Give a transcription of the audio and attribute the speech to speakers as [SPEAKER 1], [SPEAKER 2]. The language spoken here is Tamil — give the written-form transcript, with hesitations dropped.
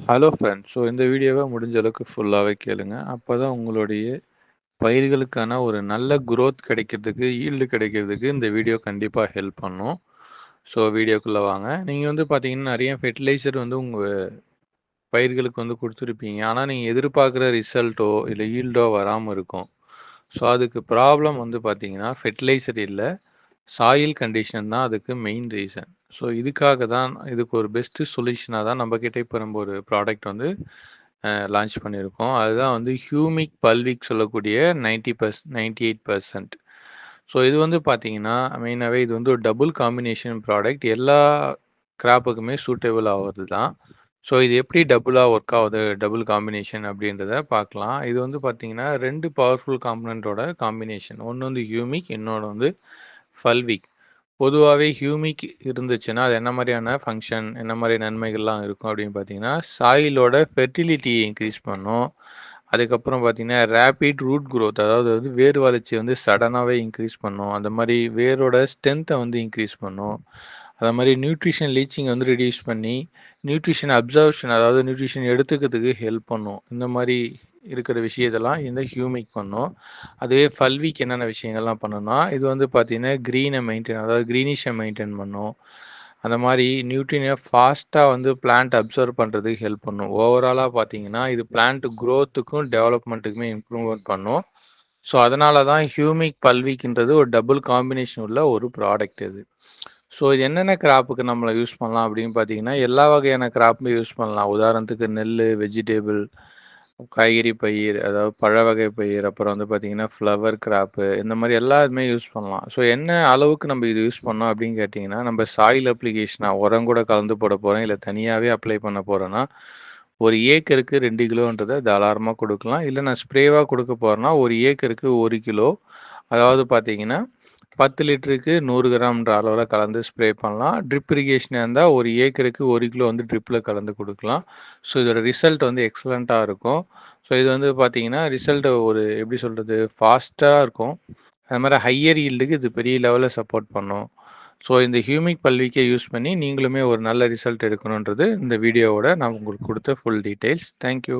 [SPEAKER 1] Hello friends. இந்த வீடியோவை முடிஞ்ச அளவுக்கு ஃபுல்லாகவே கேளுங்க. அப்போ தான் உங்களுடைய பயிர்களுக்கான ஒரு நல்ல குரோத் கிடைக்கிறதுக்கு, ஈல்டு கிடைக்கிறதுக்கு இந்த வீடியோ கண்டிப்பாக ஹெல்ப் பண்ணும். வீடியோக்குள்ளே வாங்க. நீங்கள் பார்த்தீங்கன்னா நிறைய ஃபெர்டிலைசர் உங்கள் பயிர்களுக்கு கொடுத்துருப்பீங்க. ஆனால் நீங்கள் எதிர்பார்க்குற ரிசல்ட்டோ இல்லை ஈல்டோ வராமல் இருக்கும். அதுக்கு ப்ராப்ளம் பார்த்தீங்கன்னா ஃபெர்டிலைசர் இல்லை, சாயில் கண்டிஷன் தான் அதுக்கு மெயின் ரீசன். இதுக்காக தான் இதுக்கு ஒரு பெஸ்ட்டு சொல்யூஷனாக தான் நம்மக்கிட்ட இப்போ நம்ம ஒரு ப்ராடக்ட் லான்ச் பண்ணியிருக்கோம். அதுதான் ஹியூமிக் பல்விக் சொல்லக்கூடிய 98%. இது பார்த்தீங்கன்னா மெயினாகவே இது ஒரு டபுள் காம்பினேஷன் ப்ராடக்ட். எல்லா கிராப்புக்குமே சூட்டபிள் ஆகிறது தான். இது எப்படி டபுளாக ஒர்க் ஆகுது, டபுள் காம்பினேஷன் அப்படின்றத பார்க்கலாம். இது பார்த்தீங்கன்னா 2 பவர்ஃபுல் காம்பனண்ட்டோட காம்பினேஷன். ஒன்று ஹியூமிக், இன்னொன்று ஃபல்விக். பொதுவாகவே ஹியூமிக் இருந்துச்சுன்னா அது என்ன மாதிரியான ஃபங்க்ஷன், என்ன மாதிரி நன்மைகள்லாம் இருக்கும் அப்படின்னு பார்த்தீங்கன்னா, சாயிலோட ஃபெர்டிலிட்டியை இன்க்ரீஸ் பண்ணும். அதுக்கப்புறம் பார்த்தீங்கன்னா ரேபிட் ரூட் க்ரோத், அதாவது வேர் வளர்ச்சி சடனாகவே இன்க்ரீஸ் பண்ணும். அந்த மாதிரி வேரோட ஸ்ட்ரென்த்தை இன்க்ரீஸ் பண்ணும். அது மாதிரி நியூட்ரிஷன் லீச்சிங் ரெடியூஸ் பண்ணி நியூட்ரிஷன் அப்சர்வேஷன், அதாவது நியூட்ரிஷன் எடுத்துக்கிறதுக்கு ஹெல்ப் பண்ணும். இந்த மாதிரி இருக்கிற விஷயத்தெல்லாம் இந்த ஹியூமிக் பண்ணும். அதுவே ஃபல்விக் என்னென்ன விஷயங்கள்லாம் பண்ணுன்னா, இது பார்த்தீங்கன்னா க்ரீனை மெயின்டைன், அதாவது க்ரீனிஷை மெயின்டைன் பண்ணும். அந்த மாதிரி நியூட்ரினை ஃபாஸ்ட்டாக பிளான்ட் அப்சர்வ் பண்ணுறதுக்கு ஹெல்ப் பண்ணும். ஓவராலாக பார்த்தீங்கன்னா இது பிளான்ட் க்ரோத்துக்கும் டெவலப்மெண்ட்டுக்குமே இம்ப்ரூவ்மெண்ட் பண்ணும். அதனால தான் ஹியூமிக் பல்விக்ன்றது ஒரு டபுள் காம்பினேஷன் உள்ள ஒரு ப்ராடக்ட் இது. இது என்னென்ன கிராப்புக்கு நம்மளை யூஸ் பண்ணலாம் அப்படின்னு பார்த்தீங்கன்னா, எல்லா வகையான கிராப்புமே யூஸ் பண்ணலாம். உதாரணத்துக்கு நெல், வெஜிடபிள், காய்கறி பயிர், அதாவது பழ வகை பயிர், அப்புறம் பார்த்தீங்கன்னா ஃப்ளவர் கிராப்பு, இந்த மாதிரி எல்லாருமே யூஸ் பண்ணலாம். என்ன அளவுக்கு நம்ம இது யூஸ் பண்ணோம் அப்படின்னு கேட்டிங்கன்னா, நம்ம சாயில் அப்ளிகேஷனாக உரம் கூட கலந்து போட போகிறோம், இல்லை தனியாகவே அப்ளை பண்ண போகிறோன்னா, ஒரு ஏக்கருக்கு 2 கிலோன்றதை தாராளமாக கொடுக்கலாம். இல்லை நான் ஸ்ப்ரேவாக கொடுக்க போகிறேன்னா ஒரு ஏக்கருக்கு 1 கிலோ, அதாவது பார்த்தீங்கன்னா 10 லிட்டருக்கு 100 கிராம்ன்ற அளவில் கலந்து ஸ்ப்ரே பண்ணலாம். ட்ரிப் இரிகேஷனாக இருந்தால் ஒரு ஏக்கருக்கு 1 கிலோ ட்ரிப்பில் கலந்து கொடுக்கலாம். இதோட ரிசல்ட் எக்ஸலண்ட்டாக இருக்கும். இது பார்த்தீங்கன்னா ரிசல்ட் ஒரு எப்படி சொல்கிறது, ஃபாஸ்ட்டாக இருக்கும். அது மாதிரி ஹையர் ஈல்டுக்கு இது பெரிய லெவலில் சப்போர்ட் பண்ணும். இந்த ஹியூமிக் பல்விக்கை யூஸ் பண்ணி நீங்களுமே ஒரு நல்ல ரிசல்ட் எடுக்கணுன்றது இந்த வீடியோவோட நான் உங்களுக்கு கொடுத்த ஃபுல் டீட்டெயில்ஸ். தேங்க்யூ.